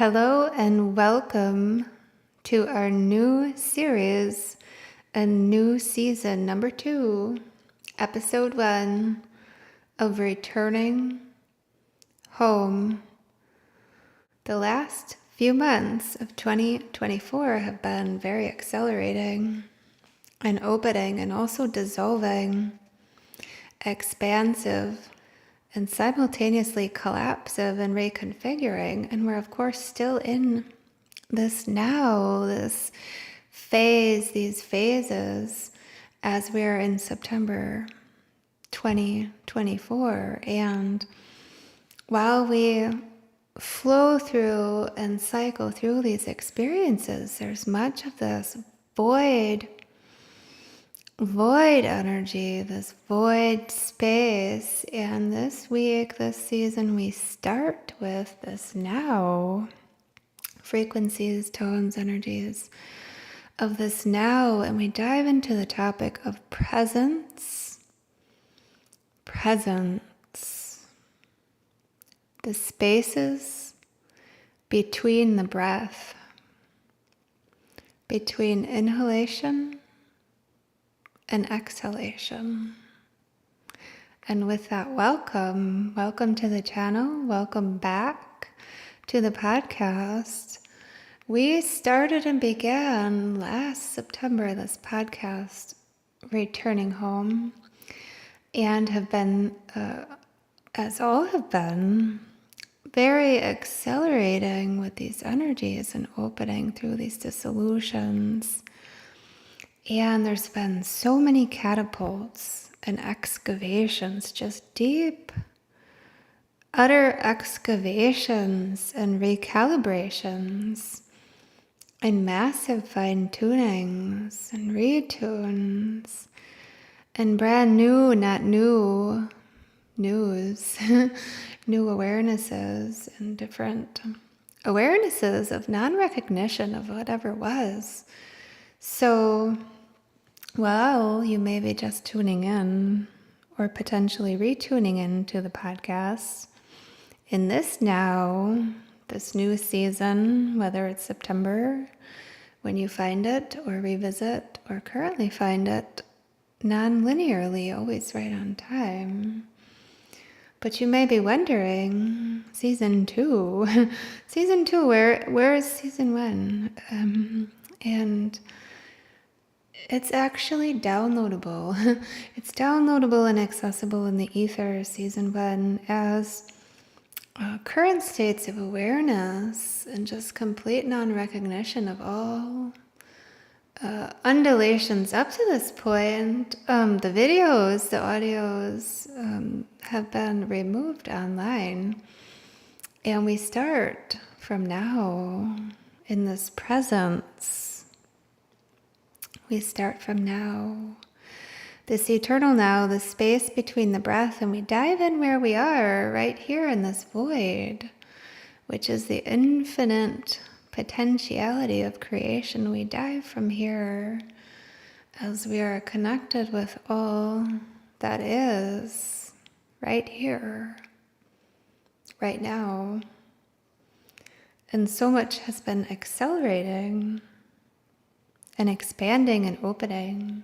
Hello and welcome to our new series and new season number 2, episode 1 of Returning Home. The last few months of 2024 have been very accelerating and opening and also dissolving, expansive, and simultaneously collapsive and reconfiguring. And we're, of course, still in this now, this phase, these phases, as we're in September 2024. And while we flow through and cycle through these experiences, there's much of this void energy, this void space. And this week, this season, we start with this now, frequencies, tones, energies of this now, and we dive into the topic of presence, the spaces between the breath, between inhalation and exhalation. And with that, welcome to the channel, welcome back to the podcast. We started and began last September this podcast, Returning Home, and have been, as all have been, very accelerating with these energies and opening through these dissolutions. And there's been so many catapults and excavations, just deep, utter excavations and recalibrations and massive fine-tunings and retunes and brand new, not new, news, new awarenesses and different awarenesses of non-recognition of whatever was. So, well, you may be just tuning in or potentially retuning into the podcast in this now, this new season, whether it's September when you find it or revisit or currently find it non-linearly, always right on time. But you may be wondering, season 2, where is season 1? And it's actually downloadable. It's downloadable and accessible in the ether, season 1, as current states of awareness and just complete non-recognition of all undulations up to this point. The videos, the audios have been removed online. And we start from now in this presence. We start from now, this eternal now, the space between the breath, and we dive in where we are, right here in this void, which is the infinite potentiality of creation. We dive from here as we are connected with all that is right here, right now. And so much has been accelerating and expanding and opening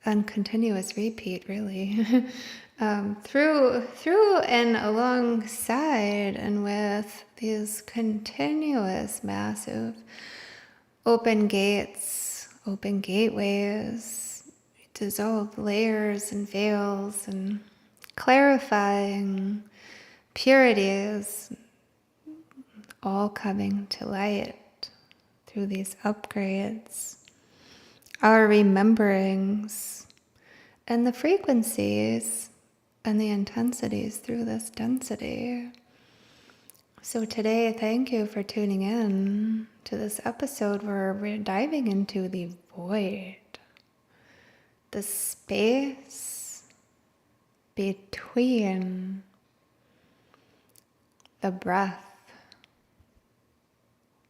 on continuous repeat, really, through and alongside and with these continuous massive open gates, open gateways, dissolved layers and veils and clarifying purities, all coming to light through these upgrades, our rememberings, and the frequencies and the intensities through this density. So today, thank you for tuning in to this episode where we're diving into the void, the space between the breath.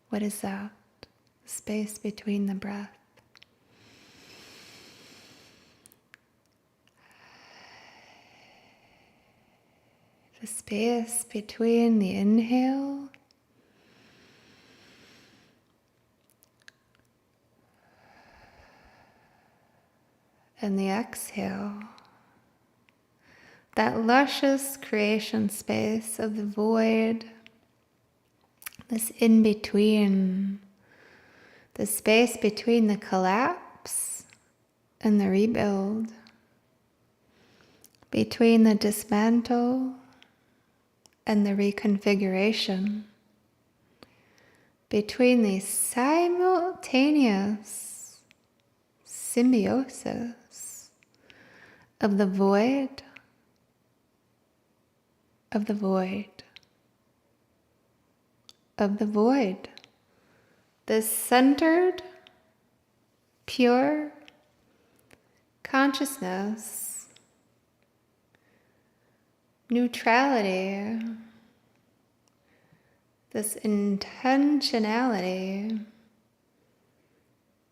What is that? Space between the breath. The space between the inhale and the exhale. That luscious creation space of the void, this in-between, the space between the collapse and the rebuild, between the dismantle and the reconfiguration, between the simultaneous symbiosis of the void, of the void, of the void, this centered, pure consciousness, neutrality, this intentionality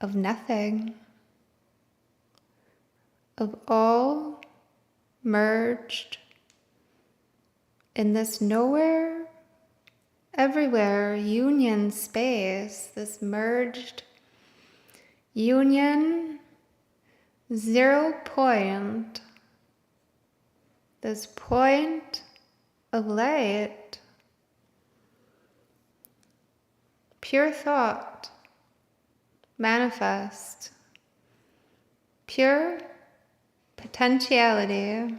of nothing, of all merged in this nowhere, everywhere union space, this merged union, 0 point, this point of light, pure thought, manifest, pure potentiality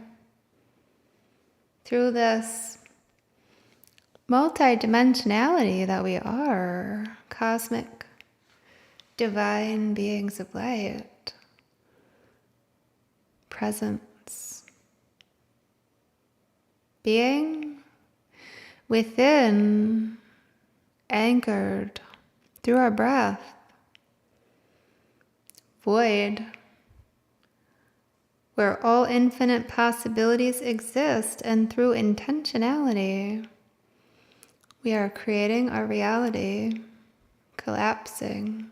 through this multidimensionality that we are, cosmic, divine beings of light, presence, being within, anchored through our breath, void, where all infinite possibilities exist, and through intentionality, we are creating our reality, collapsing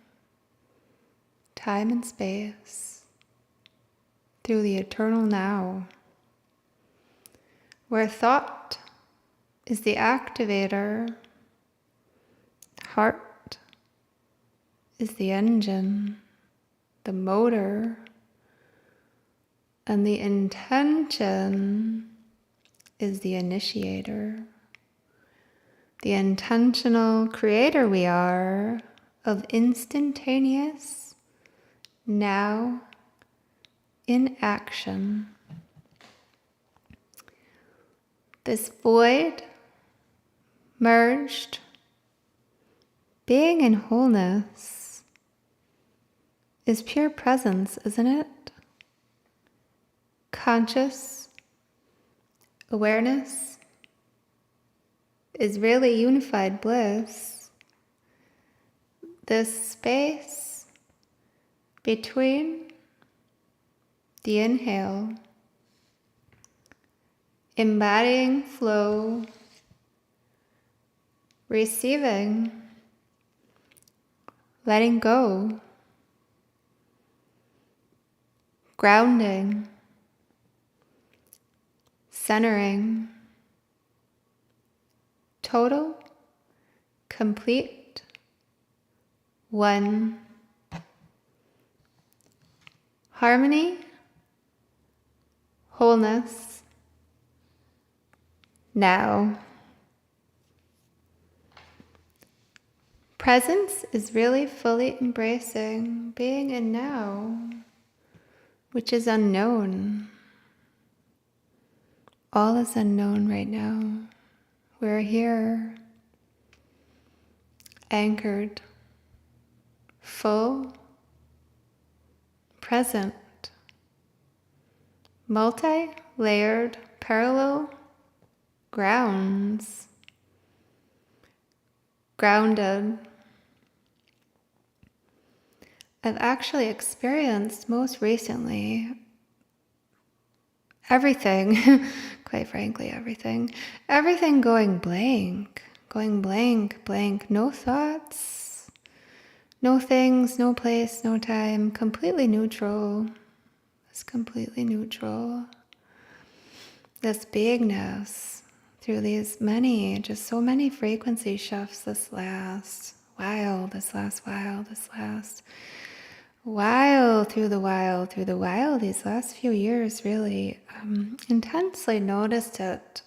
time and space through the eternal now, where thought is the activator, heart is the engine, the motor, and the intention is the initiator. The intentional creator we are of instantaneous now in action. This void, merged, being in wholeness is pure presence, isn't it? Conscious awareness is really unified bliss. This space between the inhale, embodying flow, receiving, letting go, grounding, centering, total, complete, one, harmony, wholeness, now. Presence is really fully embracing being in now, which is unknown. All is unknown right now. We're here, anchored, full, present, multi-layered, parallel grounds, grounded. I've actually experienced most recently everything, quite frankly, everything going blank, no thoughts, no things, no place, no time, completely neutral. It's completely neutral. This beingness through these so many frequency shifts this last through the while, these last few years, really intensely noticed it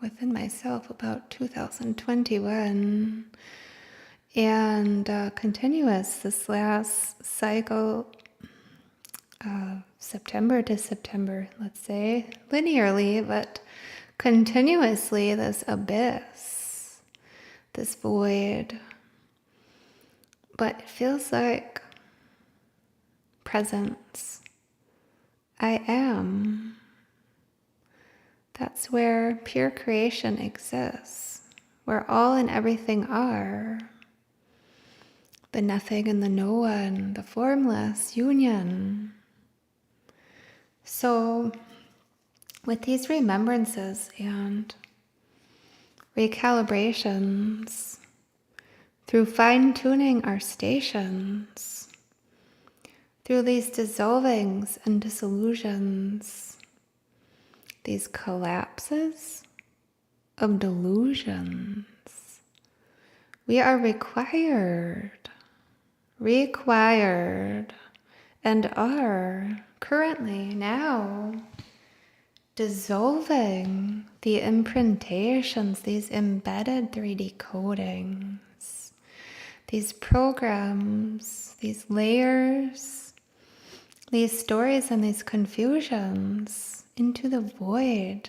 within myself about 2021, and continuous this last cycle, September to September, let's say, linearly, but continuously, this abyss, this void. But it feels like presence. I am. That's where pure creation exists, where all and everything are. The nothing and the no one, the formless union. So, with these remembrances and recalibrations, through fine-tuning our stations, through these dissolvings and dissolutions, these collapses of delusions, we are required, and are currently now dissolving the imprintations, these embedded 3D codings, these programs, these layers, these stories and these confusions into the void,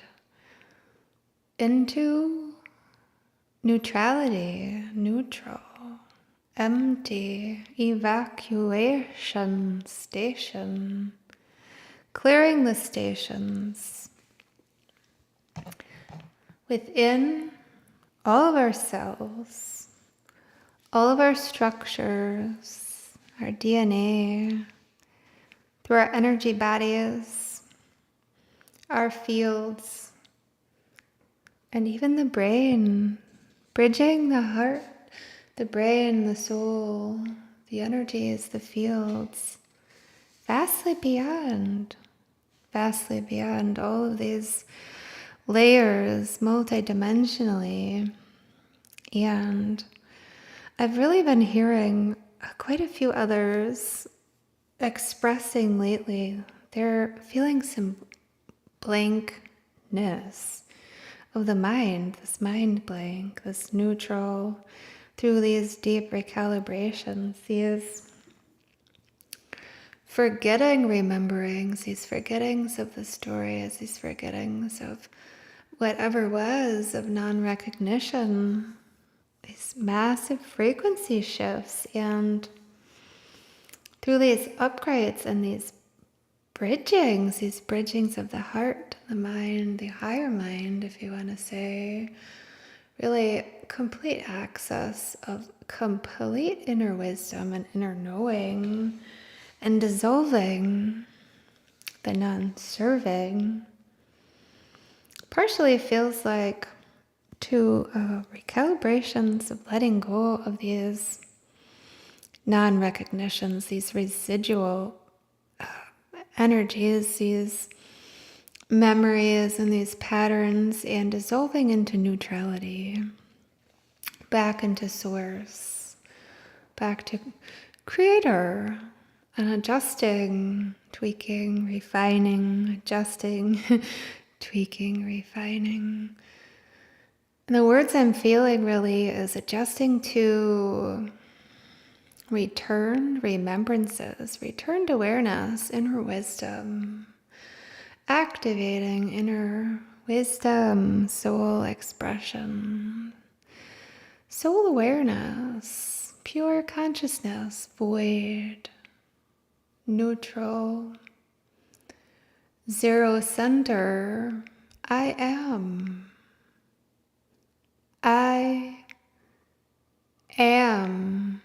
into neutrality, neutral, empty, evacuation station, clearing the stations within all of our cells, all of our structures, our DNA, through our energy bodies, our fields, and even the brain, bridging the heart, the brain, the soul, the energies, the fields, vastly beyond all of these layers multidimensionally. And I've really been hearing quite a few others expressing lately they're feeling some blankness of the mind, this mind blank, this neutral, through these deep recalibrations, these forgetting rememberings, these forgettings of the stories, these forgettings of whatever was, of non-recognition, these massive frequency shifts, and through these upgrades and these bridgings of the heart, the mind, the higher mind, if you want to say, really complete access of complete inner wisdom and inner knowing, and dissolving the non-serving, partially feels like to recalibrations of letting go of these non-recognitions, these residual energies, these memories and these patterns, and dissolving into neutrality, back into source, back to creator, and adjusting, tweaking, refining, adjusting, tweaking, refining. And the words I'm feeling really is adjusting to return remembrances, returned awareness, inner wisdom, activating inner wisdom, soul expression, soul awareness, pure consciousness, void, neutral, zero center. I am. I am.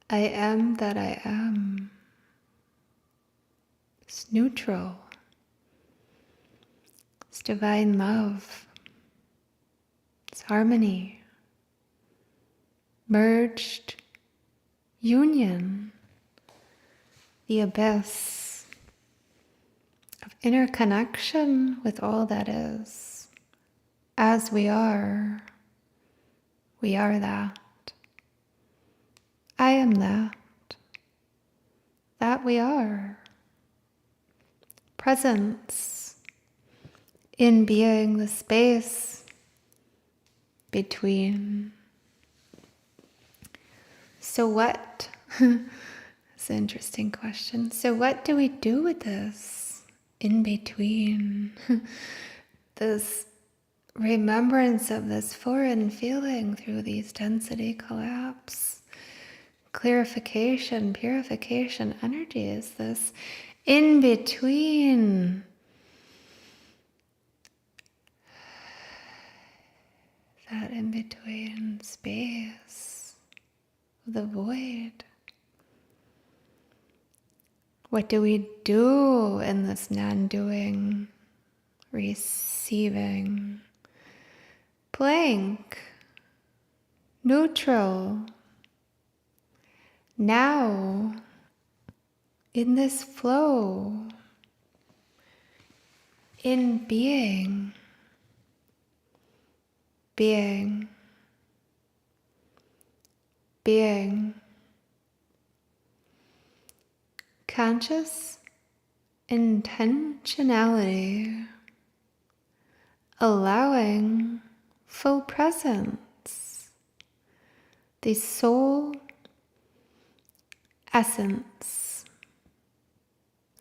I am that I am. It's neutral. It's divine love. It's harmony. Merged union. The abyss of interconnection with all that is. As we are that. I am that. that we are. Presence in being, the space between. So what? It's an interesting question. So what do we do with this in between? This remembrance of this foreign feeling through these density collapse, clarification, purification energy is this in between. That in between space, the void. What do we do in this non-doing, receiving, blank, neutral? Now, in this flow, in being, being, conscious intentionality, allowing full presence, the soul essence,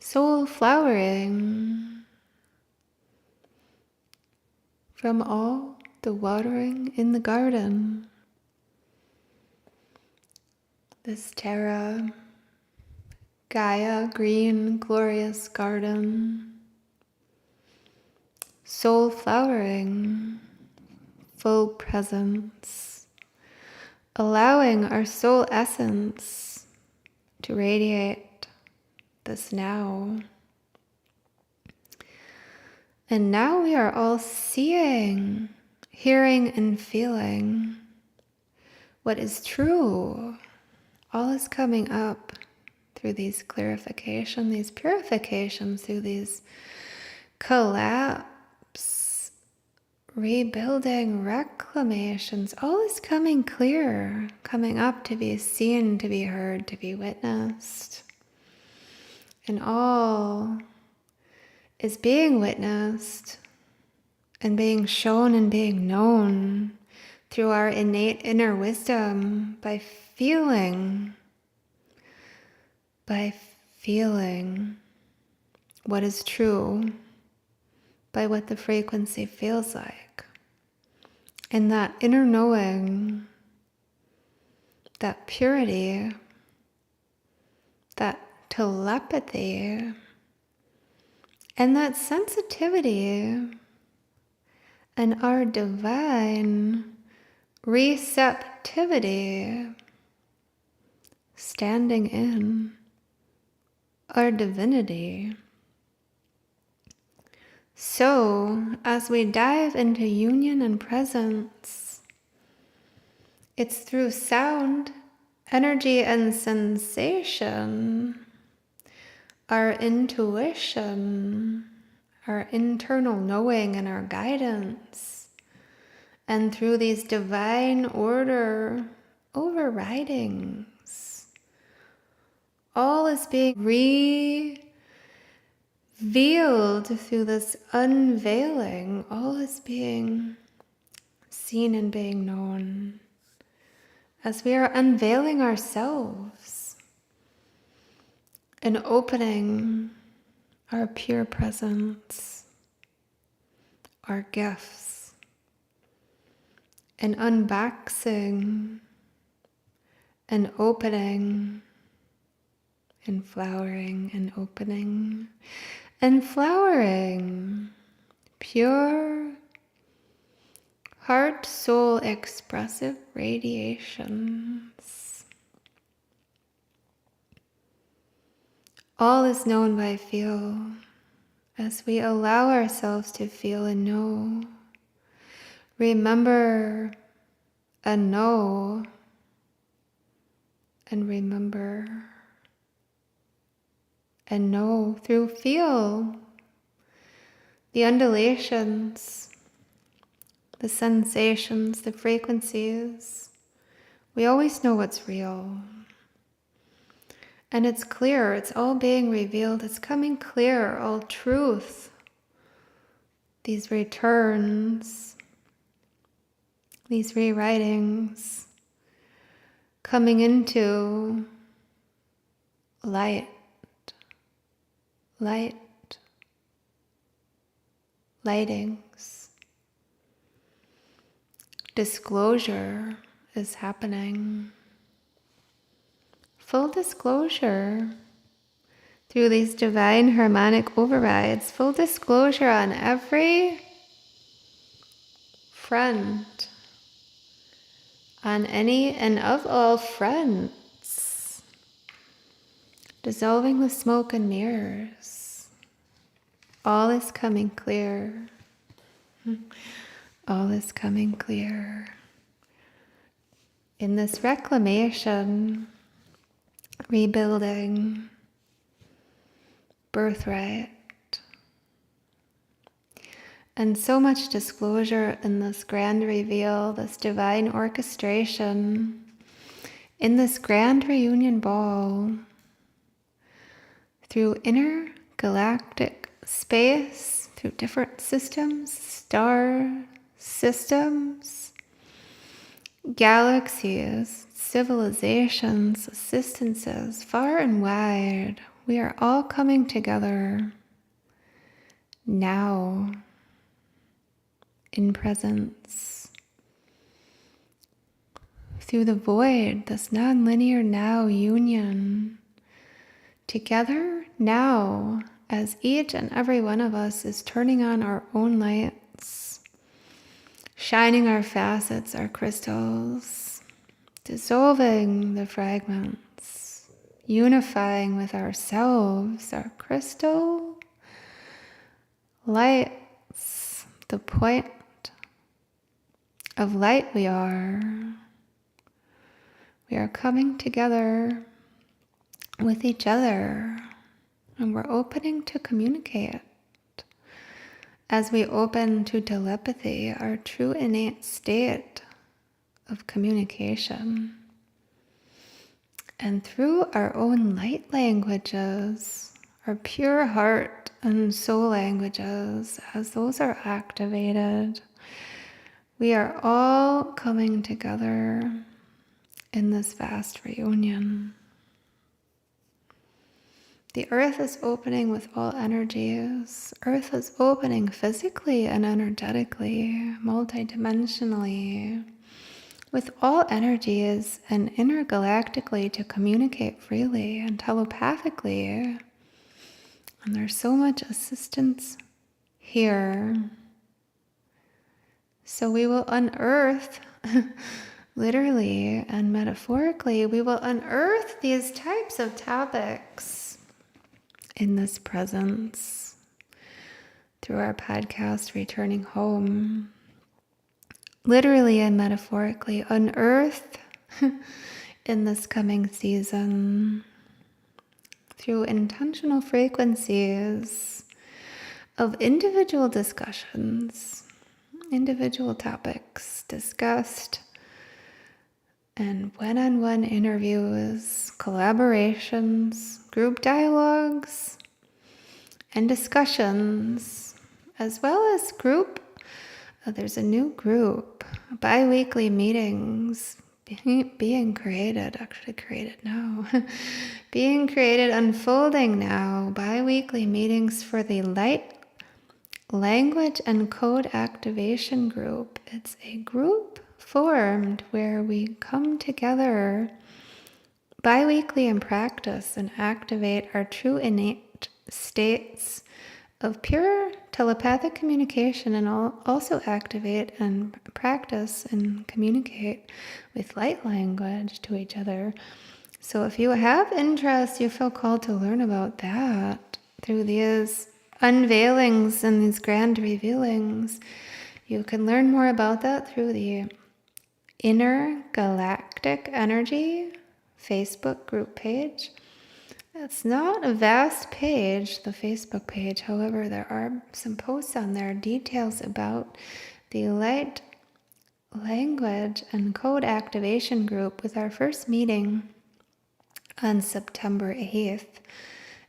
soul flowering from all the watering in the garden, this Terra Gaia, green, glorious garden, soul flowering, full presence, allowing our soul essence to radiate this now. And now we are all seeing, hearing, and feeling what is true. All is coming up through these clarification, these purifications, through these collapse, rebuilding, reclamations. All is coming clear, coming up to be seen, to be heard, to be witnessed. And all is being witnessed and being shown and being known through our innate inner wisdom by feeling what is true, by what the frequency feels like. And that inner knowing, that purity, that telepathy, and that sensitivity, and our divine receptivity, standing in our divinity. So, as we dive into union and presence, it's through sound, energy, and sensation, our intuition, our internal knowing, and our guidance, and through these divine order overridings, all is being revealed through this unveiling. All is being seen and being known as we are unveiling ourselves and opening our pure presence, our gifts, and unboxing and opening and flowering and opening and flowering. Pure, heart, soul, expressive radiations. All is known by feel as we allow ourselves to feel and know. Remember and know and remember and know through feel the undulations, the sensations, the frequencies. We always know what's real. And it's clear, it's all being revealed, it's coming clear, all truth. These returns, these rewritings, coming into light, lightings. Disclosure is happening. Full disclosure through these divine harmonic overrides. Full disclosure on every front. On any and of all fronts. Dissolving the smoke and mirrors. All is coming clear. All is coming clear. In this reclamation, rebuilding, birthright, and so much disclosure in this grand reveal, this divine orchestration, in this grand reunion ball, through intergalactic space, through different systems, star systems, galaxies, civilizations, assistances, far and wide. We are all coming together now, in presence, through the void, this non-linear now union, together now, as each and every one of us is turning on our own lights, shining our facets, our crystals, dissolving the fragments, unifying with ourselves, our crystal lights, the point of light we are. We are coming together with each other, and we're opening to communicate. As we open to telepathy, our true innate state of communication. And through our own light languages, our pure heart and soul languages, as those are activated, we are all coming together in this vast reunion. The earth is opening with all energies. Earth is opening physically and energetically, multidimensionally, with all energies and intergalactically to communicate freely and telepathically. And there's so much assistance here. So we will unearth, literally and metaphorically, we will unearth these types of topics in this presence through our podcast, Returning Home. Literally and metaphorically unearth in this coming season through intentional frequencies of individual discussions, individual topics discussed, and one-on-one interviews, collaborations, group dialogues, and discussions, as well as there's a new group, bi-weekly meetings being created, actually created now, being created, unfolding now, bi-weekly meetings for the Light Language and Code Activation Group. It's a group formed where we come together bi-weekly and practice and activate our true innate states of pure telepathic communication, and also activate and practice and communicate with light language to each other. So if you have interest, you feel called to learn about that through these unveilings and these grand revealings, you can learn more about that through the Intergalactic Energy Facebook group page. It's not a vast page, the Facebook page. However, there are some posts on there, details about the Light Language and Code Activation Group, with our first meeting on September 8th.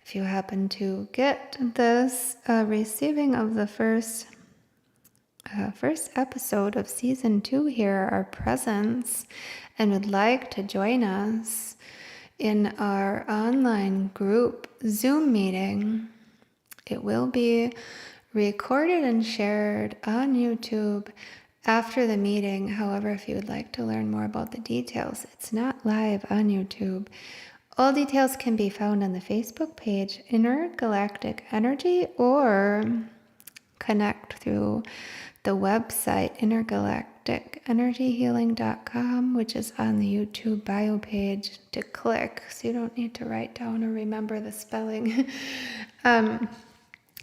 If you happen to get this receiving of the first episode of season 2 here, our presence, and would like to join us in our online group Zoom meeting, it will be recorded and shared on YouTube after the meeting. However, if you would like to learn more about the details, it's not live on YouTube. All details can be found on the Facebook page Intergalactic Energy, or connect through the website intergalacticenergyhealing.com, which is on the YouTube bio page to click, so you don't need to write down or remember the spelling.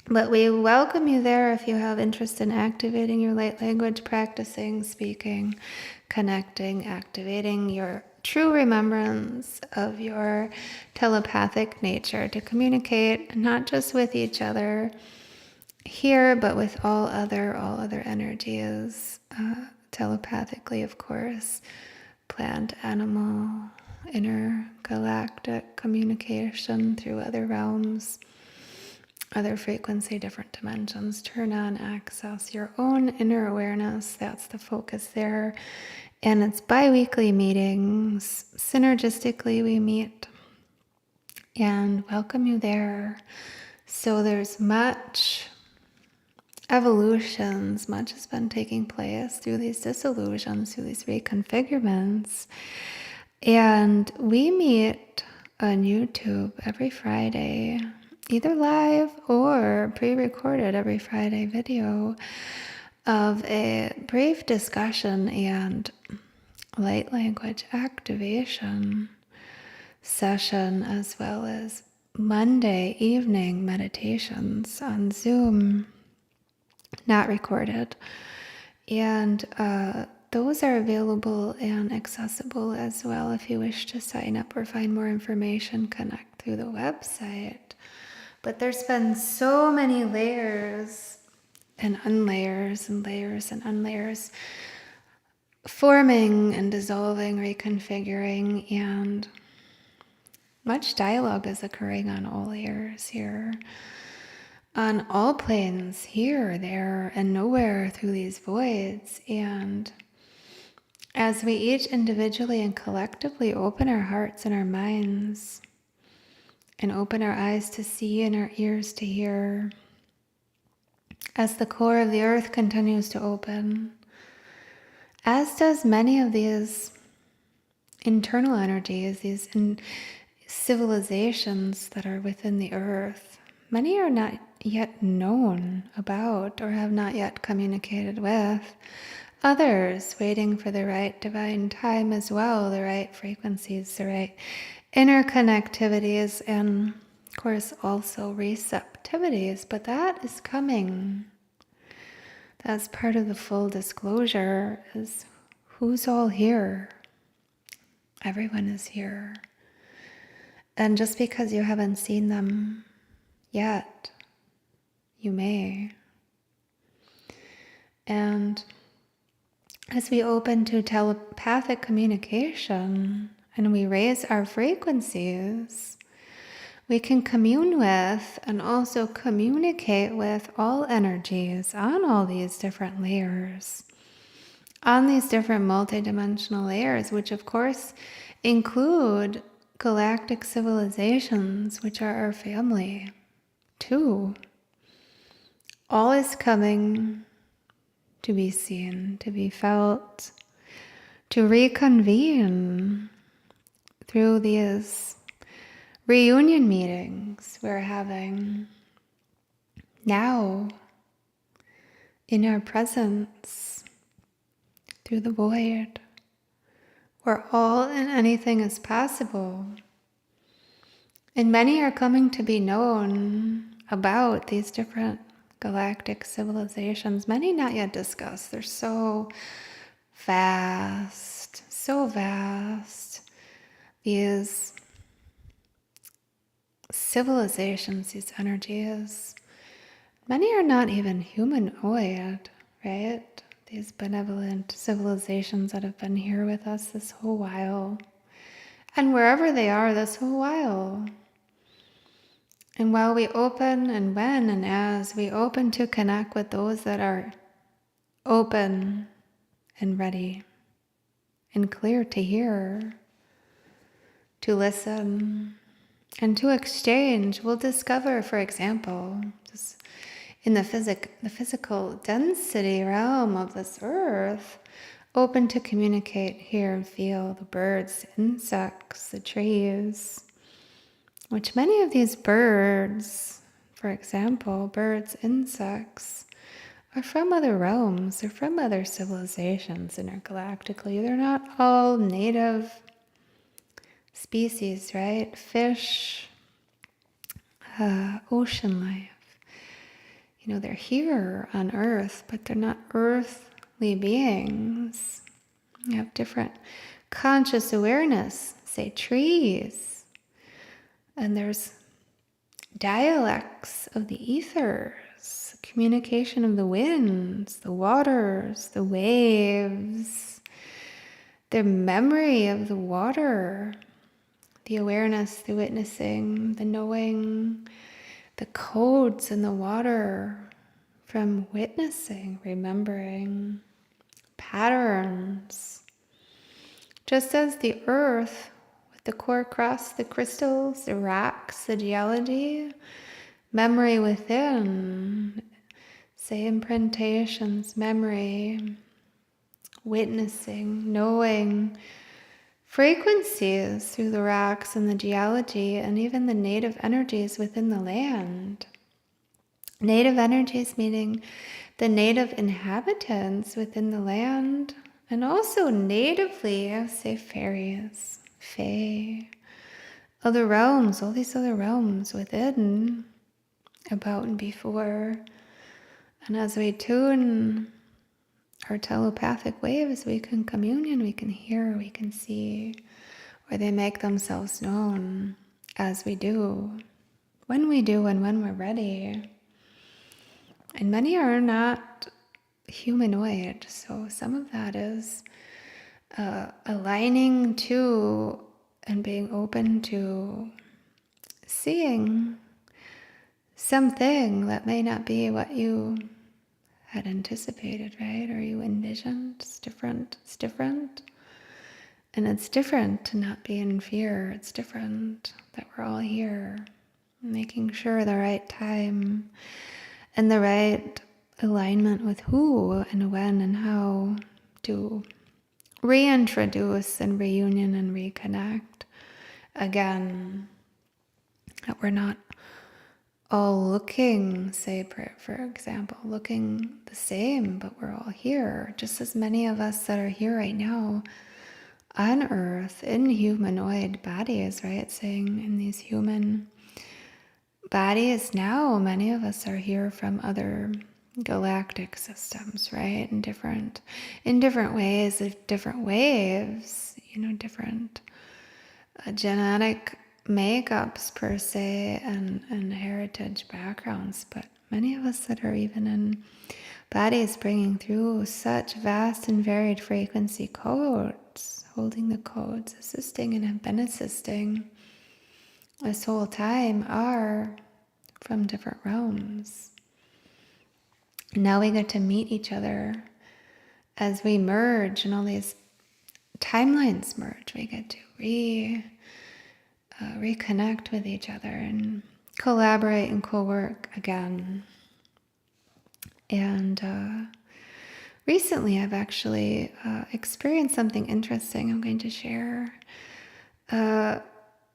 But we welcome you there if you have interest in activating your light language, practicing, speaking, connecting, activating your true remembrance of your telepathic nature to communicate not just with each other here, but with all other energies, telepathically, of course, plant, animal, intergalactic communication through other realms, other frequency, different dimensions. Turn on, access your own inner awareness. That's the focus there. And it's bi-weekly meetings. Synergistically, we meet and welcome you there. So there's much evolutions, much has been taking place through these disillusions, through these reconfigurements. And we meet on YouTube every Friday, either live or pre-recorded every Friday video of a brief discussion and light language activation session, as well as Monday evening meditations on Zoom, not recorded. And those are available and accessible as well. If you wish to sign up or find more information, connect through the website. But there's been so many layers and unlayers and layers and unlayers forming and dissolving, reconfiguring, and much dialogue is occurring on all layers here, on all planes, here, there, and nowhere through these voids. And as we each individually and collectively open our hearts and our minds, and open our eyes to see and our ears to hear, as the core of the earth continues to open, as does many of these internal energies, these civilizations that are within the earth. Many are not yet known about or have not yet communicated with. Others waiting for the right divine time as well, the right frequencies, the right interconnectivities, and of course also receptivities. But that is coming. That's part of the full disclosure, is who's all here. Everyone is here. And just because you haven't seen them yet, you may. And as we open to telepathic communication and we raise our frequencies, we can commune with and also communicate with all energies on all these different layers, on these different multidimensional layers, which of course include galactic civilizations, which are our family too. All is coming to be seen, to be felt, to reconvene through these reunion meetings we're having now in our presence through the void, where all and anything is possible. And many are coming to be known about these different galactic civilizations, many not yet discussed. They're so vast, so vast. These civilizations, these energies, many are not even humanoid, right? These benevolent civilizations that have been here with us this whole while, and wherever they are this whole while. And while we open, and when and as we open to connect with those that are open and ready and clear to hear, to listen, and to exchange, we'll discover, for example, just in the physical density realm of this earth, open to communicate, hear, and feel the birds, insects, the trees, which many of these birds, for example, birds, insects, are from other realms. They're from other civilizations intergalactically. They're not all native species, right? Fish, ocean life. They're here on Earth, but they're not earthly beings. They have different conscious awareness, say trees. And there's dialects of the ethers, communication of the winds, the waters, the waves, the memory of the water, the awareness, the witnessing, the knowing, the codes in the water from witnessing, remembering, patterns. Just as the earth, with the core crust, the crystals, the rocks, the geology, memory within, say imprintations, memory, witnessing, knowing, frequencies through the rocks and the geology, and even the native energies within the land. Native energies meaning the native inhabitants within the land, and also natively, say fairies, fae, other realms, all these other realms within, about and before. And as we tune our telepathic waves, we can communion, we can hear, we can see, or they make themselves known as we do, and when we're ready. And many are not humanoid, so some of that is aligning to and being open to seeing something that may not be what you had anticipated, right? Or you envisioned. It's different. And it's different to not be in fear. It's different that we're all here, making sure the right time and the right alignment with who and when and how to reintroduce and reunion and reconnect again. That we're not all looking, say, for example, looking the same, but we're all here. Just as many of us that are here right now on Earth in humanoid bodies, right? Saying in these human bodies now, many of us are here from other galactic systems, right? In different ways, of different waves, different genetic makeups per se, and heritage backgrounds. But many of us that are even in bodies bringing through such vast and varied frequency codes, holding the codes, assisting and have been assisting this whole time, are from different realms. And now we get to meet each other as we merge, and all these timelines merge. We get to reconnect with each other and collaborate and co-work again. And recently I've actually experienced something interesting I'm going to share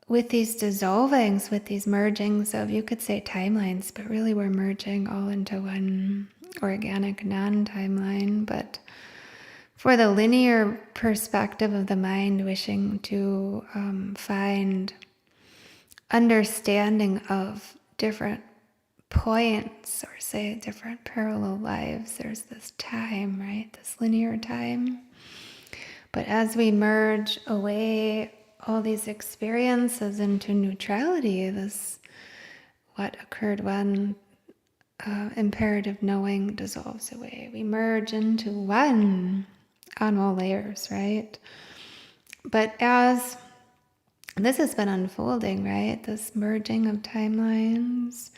with these dissolvings, with these mergings of, you could say, timelines, but really we're merging all into one organic non-timeline. But for the linear perspective of the mind wishing to find understanding of different points, or say different parallel lives, there's this time, right? This linear time. But as we merge away all these experiences into neutrality, this what occurred when imperative knowing dissolves away. We merge into one on all layers, right? But as this has been unfolding, right? This merging of timelines,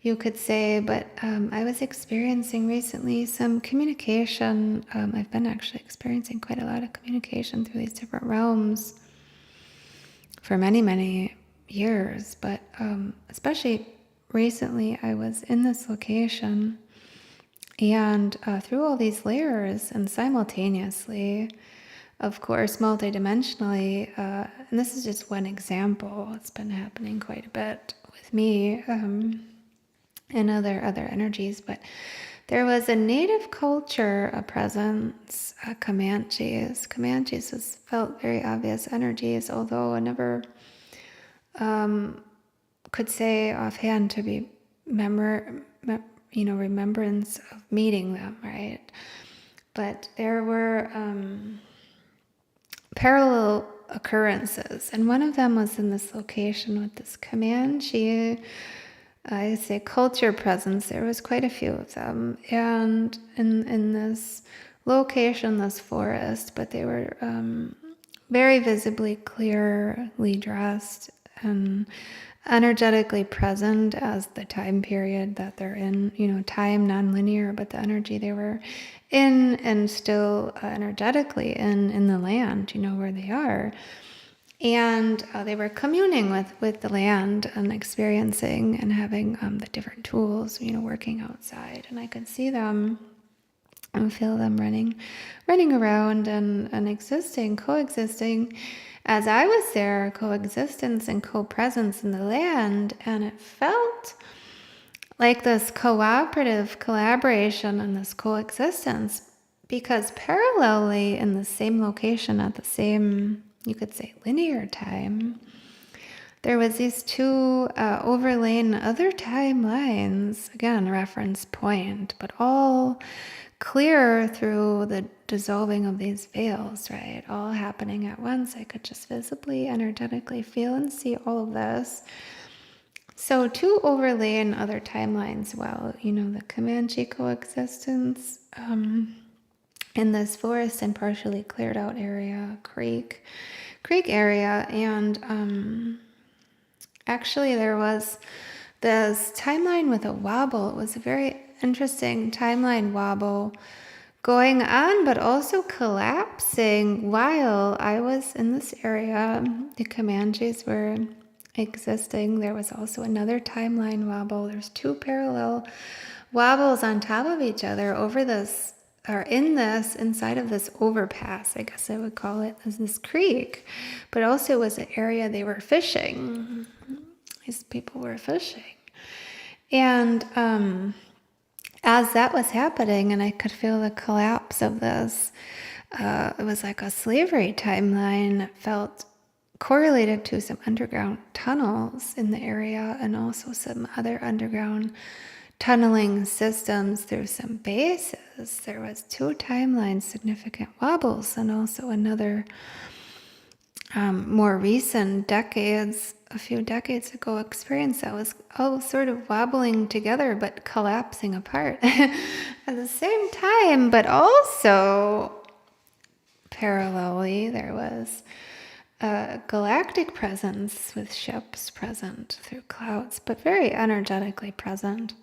you could say. But I was experiencing recently some communication. I've been actually experiencing quite a lot of communication through these different realms for many, many years. But especially recently, I was in this location and through all these layers and simultaneously, of course, multidimensionally, and this is just one example. It's been happening quite a bit with me and other energies. But there was a native culture, a presence, Comanches. Comanches felt very obvious energies, although I never could say offhand to be remembrance of meeting them, right? But there were parallel occurrences, and one of them was in this location with this Comanche, I say, culture presence. There was quite a few of them, and in this location, this forest, but they were very visibly, clearly dressed and energetically present as the time period that they're in, time non-linear, but the energy they were in, and still energetically in the land, where they are. And they were communing with the land and experiencing and having the different tools, working outside. And I could see them and feel them running around and existing, coexisting as I was there, coexistence and co-presence in the land. And it felt like this cooperative collaboration and this coexistence, because parallelly in the same location at the same, you could say, linear time, there was these two overlain other timelines, again, reference point, but all clear through the dissolving of these veils, right? All happening at once. I could just visibly, energetically feel and see all of this. So two overlain other timelines, well, the Comanche coexistence in this forest and partially cleared out area, creek area, and actually there was this timeline with a wobble. It was a very interesting timeline wobble going on, but also collapsing while I was in this area. The Comanches were existing. There was also another timeline wobble. There's two parallel wobbles on top of each other over this, or inside of this overpass, I guess I would call it, as this creek. But also it was an area they were fishing. These people were fishing. And as that was happening, and I could feel the collapse of this, it was like a slavery timeline. It felt correlated to some underground tunnels in the area, and also some other underground tunneling systems through some bases. There was two timelines, significant wobbles, and also another more recent a few decades ago experience that was all sort of wobbling together but collapsing apart at the same time. But also parallelly, there was a galactic presence with ships present through clouds, but very energetically present,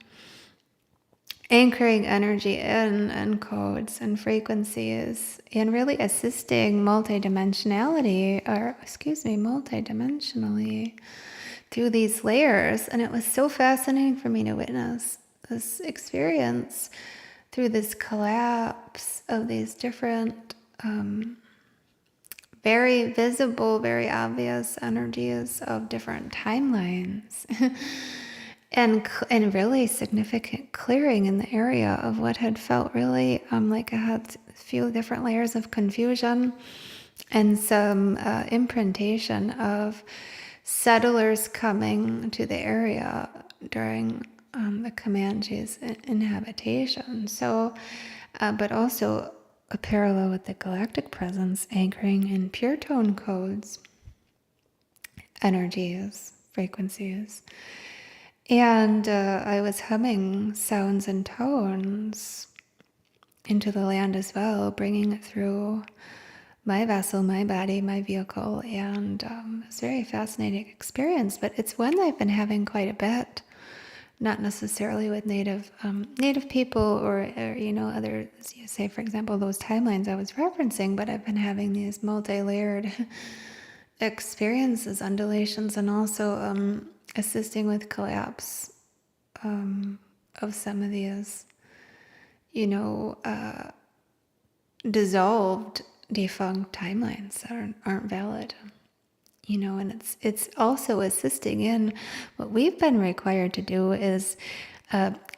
anchoring energy in and codes and frequencies, and really assisting multidimensionally through these layers. And it was so fascinating for me to witness this experience through this collapse of these different very visible, very obvious energies of different timelines. And really significant clearing in the area of what had felt really like I had a few different layers of confusion and some imprintation of settlers coming to the area during the Comanches' inhabitation. So, but also a parallel with the galactic presence anchoring in pure tone codes, energies, frequencies. And I was humming sounds and tones into the land as well, bringing it through my vessel, my body, my vehicle, and it's a very fascinating experience. But it's one I've been having quite a bit, not necessarily with native people or others. You say, for example, those timelines I was referencing, but I've been having these multi-layered experiences, undulations, and also assisting with collapse of some of these, dissolved, defunct timelines that aren't valid. And it's also assisting in what we've been required to do is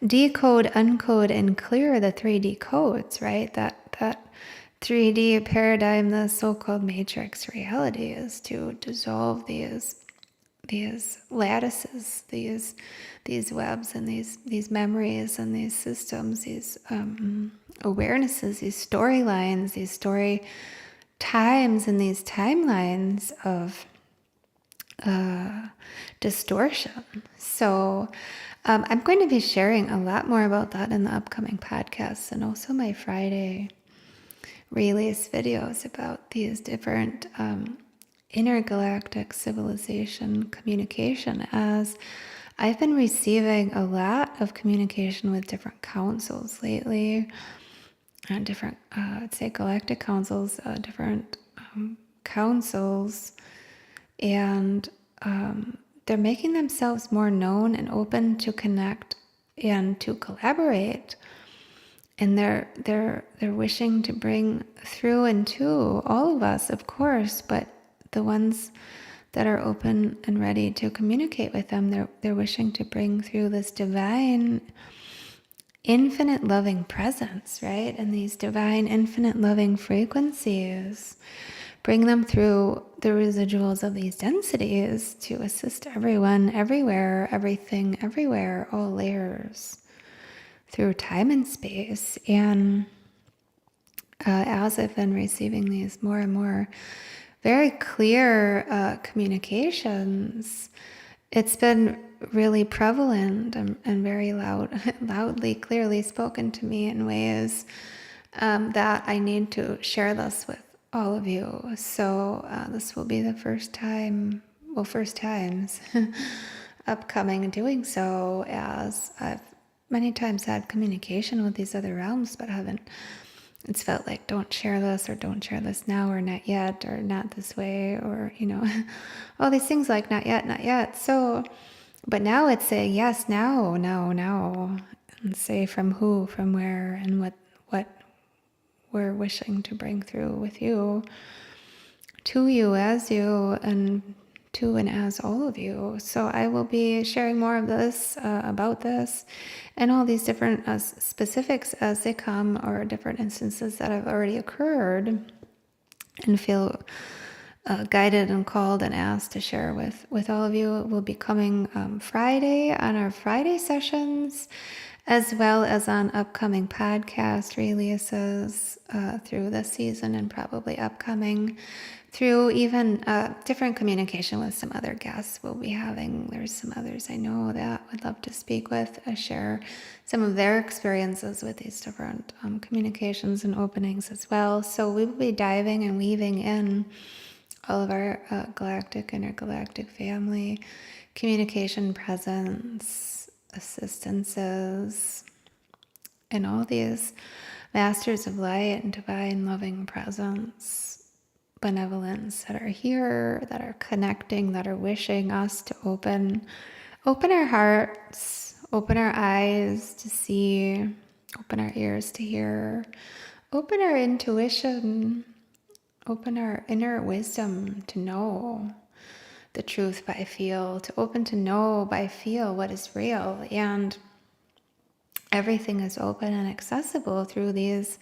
decode, uncode, and clear the 3D codes, right? That 3D paradigm, the so-called matrix reality, is to dissolve these lattices, these webs, and these memories, and these systems, these awarenesses, these storylines, these story times, and these timelines of distortion. So I'm going to be sharing a lot more about that in the upcoming podcasts, and also my Friday release videos about these different intergalactic civilization communication, as I've been receiving a lot of communication with different councils lately, and different, I'd say galactic councils, different councils, and they're making themselves more known and open to connect and to collaborate. And they're wishing to bring through and to all of us, of course, but the ones that are open and ready to communicate with them, they're wishing to bring through this divine, infinite loving presence, right? And these divine, infinite loving frequencies, bring them through the residuals of these densities to assist everyone, everywhere, everything, everywhere, all layers, through time and space. And as I've been receiving these more and more very clear communications, it's been really prevalent and very loudly, clearly spoken to me in ways that I need to share this with all of you. So this will be the first times upcoming doing so, as I've many times had communication with these other realms, but it's felt like, don't share this, or don't share this now, or not yet, or not this way, or all these things like not yet. So, but now it's saying yes, now, and say from who, from where, and what we're wishing to bring through with you, to you, as you, and to and as all of you. So I will be sharing more of this, about this, and all these different specifics as they come, or different instances that have already occurred, and feel guided and called and asked to share with all of you. It will be coming Friday on our Friday sessions, as well as on upcoming podcast releases through this season, and probably upcoming through even different communication with some other guests we'll be having. There's some others I know that would love to speak with, share some of their experiences with these different communications and openings as well. So we will be diving and weaving in all of our galactic, intergalactic family communication presence, assistances, and all these masters of light and divine loving presence, benevolence, that are here, that are connecting, that are wishing us to open our hearts, open our eyes to see, open our ears to hear, open our intuition, open our inner wisdom to know the truth by feel, to open to know by feel what is real. And everything is open and accessible through these,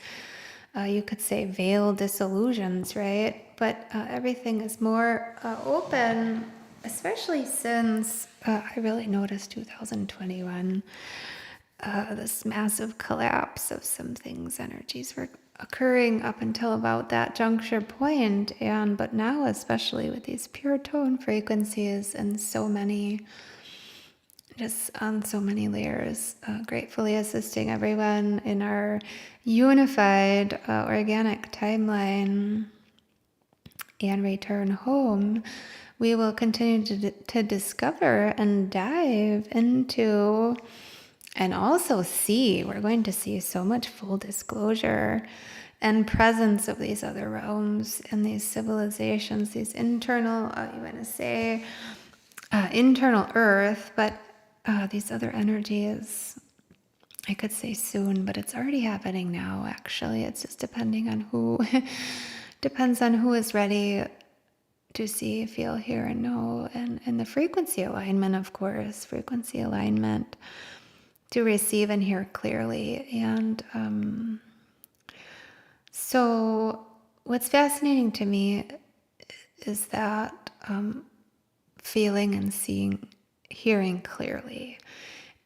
you could say, veiled disillusions, right? But everything is more open, especially since I really noticed 2021, this massive collapse of some things. Energies were occurring up until about that juncture point, but now, especially with these pure tone frequencies, and so many, just on so many layers, gratefully assisting everyone in our unified organic timeline and return home, we will continue to discover and dive into, and also see, we're going to see so much full disclosure and presence of these other realms and these civilizations, these internal, you want to say, internal earth, but these other energies, I could say soon, but it's already happening now, actually. It's just depending on who, depends on who is ready to see, feel, hear, and know. And the frequency alignment, of course, frequency alignment to receive and hear clearly. And so what's fascinating to me is that feeling and seeing, hearing clearly.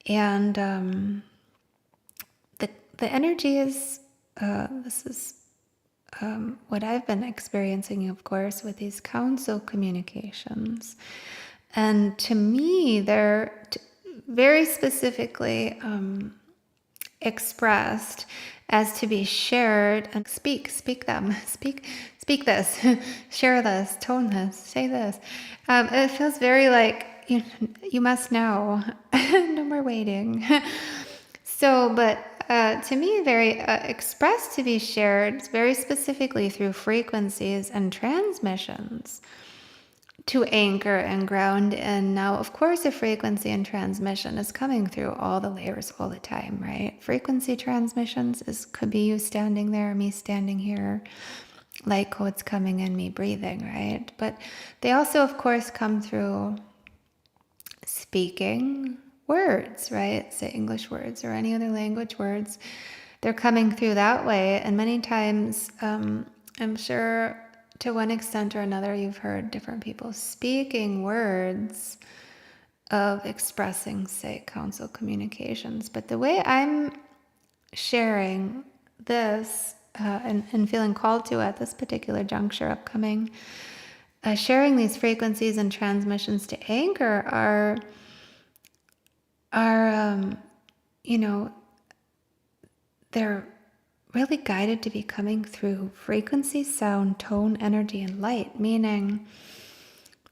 And the energy is, this is what I've been experiencing, of course, with these council communications. And to me, they're very specifically expressed as to be shared and speak them, speak this, share this, tone this, say this. It feels very like, you must know, no more waiting. So, but to me, very expressed to be shared very specifically through frequencies and transmissions to anchor and ground. And now, of course, a frequency and transmission is coming through all the layers all the time, right? Frequency transmissions could be you standing there, me standing here, light codes coming in, me breathing, right? But they also, of course, come through speaking words, right? Say English words or any other language words. They're coming through that way. And many times, I'm sure to one extent or another, you've heard different people speaking words of expressing, say, council communications. But the way I'm sharing this and feeling called to at this particular juncture upcoming, sharing these frequencies and transmissions to anchor are they're really guided to be coming through frequency, sound, tone, energy, and light, meaning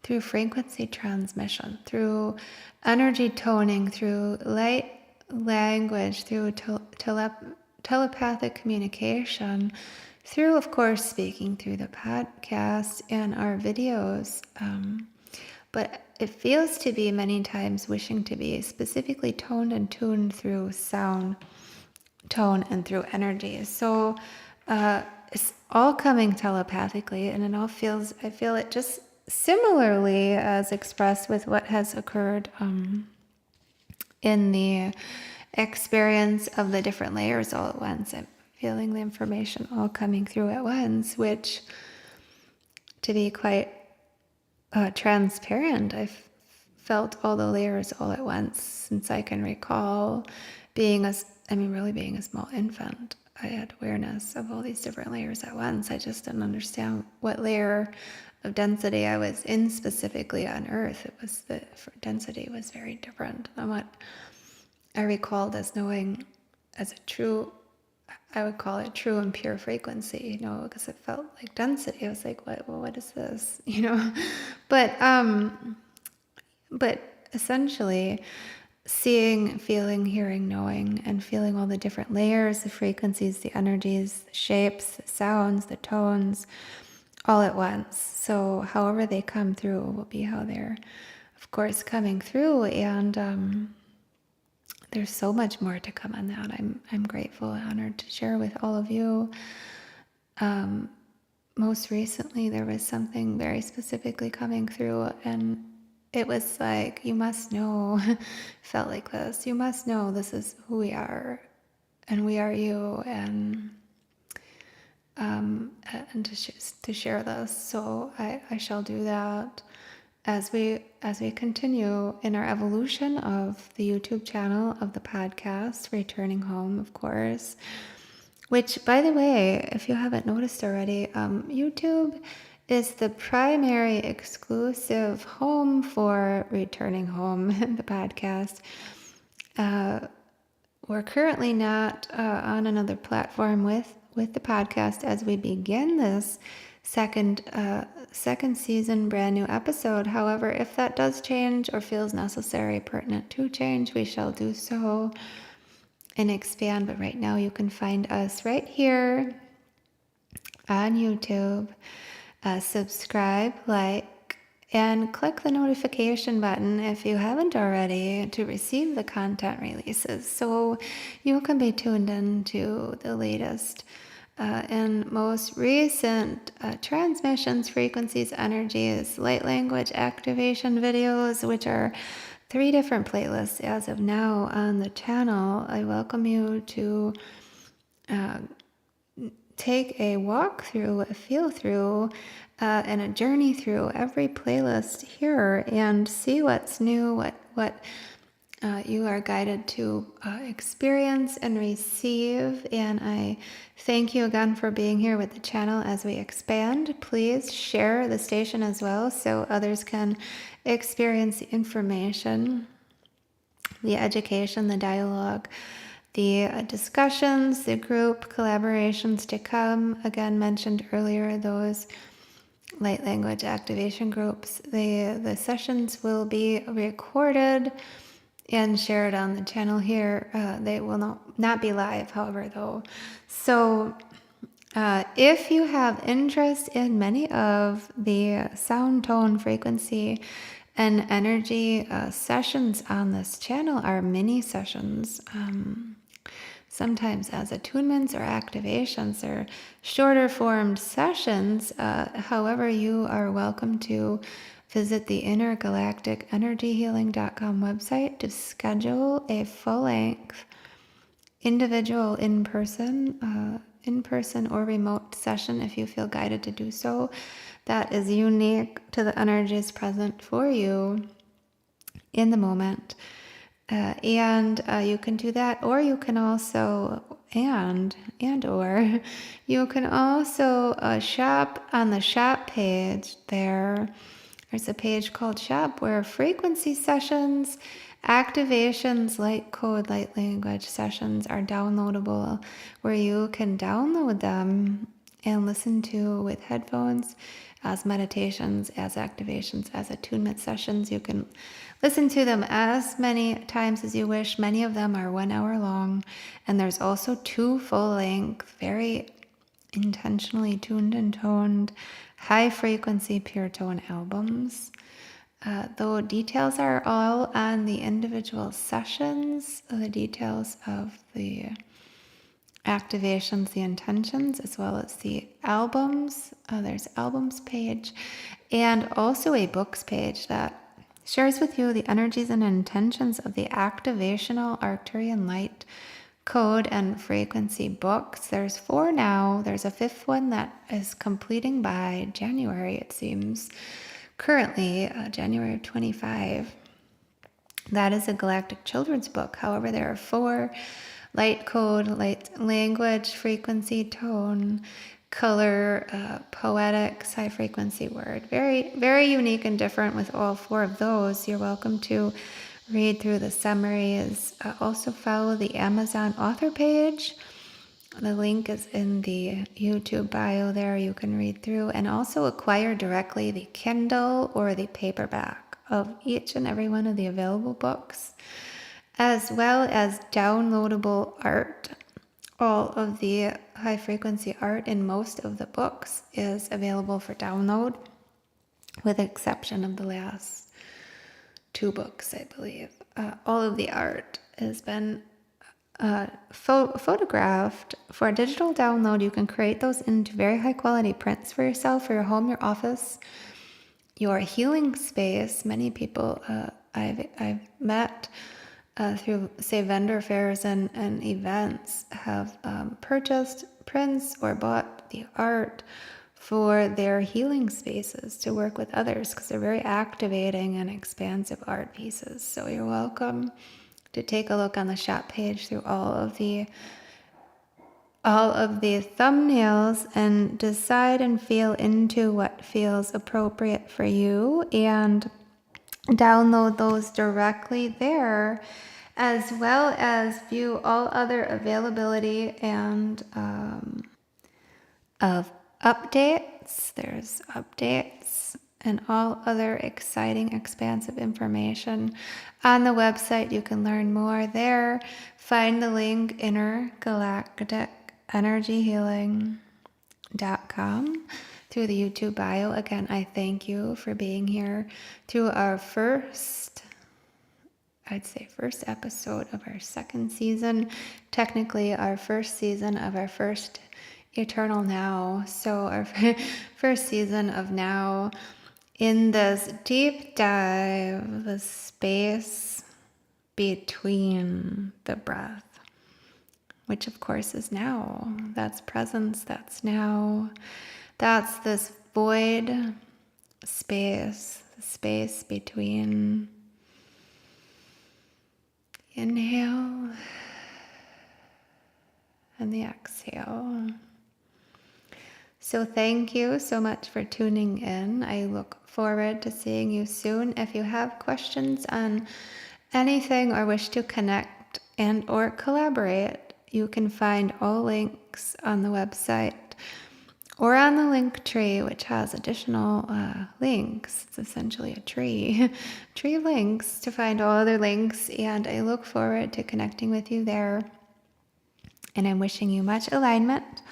through frequency transmission, through energy toning, through light language, through telepathic communication, through, of course, speaking through the podcast and our videos. But it feels to be many times wishing to be specifically toned and tuned through sound, tone, and through energy. So it's all coming telepathically, and it all feels, I feel it just similarly as expressed with what has occurred in the experience of the different layers all at once. I'm feeling the information all coming through at once, which, to be quite transparent, I've felt all the layers all at once since I can recall really being a small infant. I had awareness of all these different layers at once. I just didn't understand what layer of density I was in specifically on Earth. The density was very different than what I recalled as knowing as a true, I would call it true and pure frequency, because it felt like density. I was like, what is this, But essentially, seeing, feeling, hearing, knowing, and feeling all the different layers, the frequencies, the energies, the shapes, the sounds, the tones, all at once. So however they come through will be how they're, of course, coming through. And there's so much more to come on that. I'm grateful and honored to share with all of you. Most recently, there was something very specifically coming through, and it was like, you must know, felt like this. You must know this is who we are, and we are you, and to share this. So I shall do that as we continue in our evolution of the YouTube channel, of the podcast, Returning Home, of course. Which, by the way, if you haven't noticed already, YouTube is the primary exclusive home for Returning Home, the podcast. We're currently not on another platform with the podcast as we begin this second season, brand new episode. However, if that does change or feels necessary, pertinent to change, we shall do so and expand. But right now you can find us right here on YouTube. Subscribe, like, and click the notification button if you haven't already to receive the content releases so you can be tuned in to the latest and most recent transmissions, frequencies, energies, light language activation videos, which are 3 different playlists as of now on the channel. I welcome you to take a walk through, a feel through, and a journey through every playlist here and see what's new, what you are guided to experience and receive. And I thank you again for being here with the channel as we expand. Please share the station as well so others can experience the information, the education, the dialogue, the discussions, the group collaborations to come. Again, mentioned earlier, those light language activation groups. The sessions will be recorded and shared on the channel here. They will not be live, however, though. So if you have interest in many of the sound, tone, frequency, and energy sessions on this channel are mini sessions. Sometimes as attunements or activations or shorter formed sessions. However, you are welcome to visit the intergalacticenergyhealing.com website to schedule a full-length individual in-person or remote session if you feel guided to do so. That is unique to the energies present for you in the moment. And you can do that, or you can also, or you can also shop on the shop page there. There's a page called Shop where frequency sessions, activations, light code, light language sessions are downloadable, where you can download them and listen to with headphones as meditations, as activations, as attunement sessions. You can listen to them as many times as you wish. Many of them are 1 hour long. And there's also 2 full-length, very intentionally tuned and toned, high-frequency pure tone albums. The details are all on the individual sessions, the details of the activations, the intentions, as well as the albums. There's albums page and also a books page that shares with you the energies and intentions of the activational Arcturian light code and frequency books. There's 4 now. There's a 5th one that is completing by January, it seems. Currently, January of 25. That is a galactic children's book. However, there are 4: light code, light language, frequency, tone, color, poetics, high frequency word. Very, very unique and different with all 4 of those. You're welcome to read through the summaries. Also follow the Amazon author page. The link is in the YouTube bio there. You can read through and also acquire directly the Kindle or the paperback of each and every one of the available books, as well as downloadable art. All of the high frequency art in most of the books is available for download, with the exception of the last 2 books, I believe. All of the art has been photographed for digital download. You can create those into very high quality prints for yourself, for your home, your office, your healing space. Many people I've met through, say, vendor fairs and events have purchased prints or bought the art for their healing spaces to work with others, because they're very activating and expansive art pieces. So you're welcome to take a look on the shop page through all of the thumbnails and decide and feel into what feels appropriate for you and download those directly there, as well as view all other availability and of updates tidbits, there's updates, and all other exciting, expansive information on the website. You can learn more there. Find the link intergalacticenergyhealing.com through the YouTube bio. Again, I thank you for being here to our first episode of our second season. Technically, our first season of our first Eternal Now. So our first season of Now in this deep dive, the space between the breath, which of course is now. That's presence, that's now. That's this void space, the space between inhale and the exhale. So thank you so much for tuning in. I look forward to seeing you soon. If you have questions on anything or wish to connect and or collaborate, you can find all links on the website or on the link tree, which has additional links. It's essentially a tree of links to find all other links, and I look forward to connecting with you there. And I'm wishing you much alignment,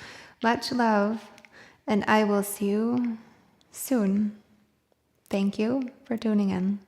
much love, and I will see you soon. Thank you for tuning in.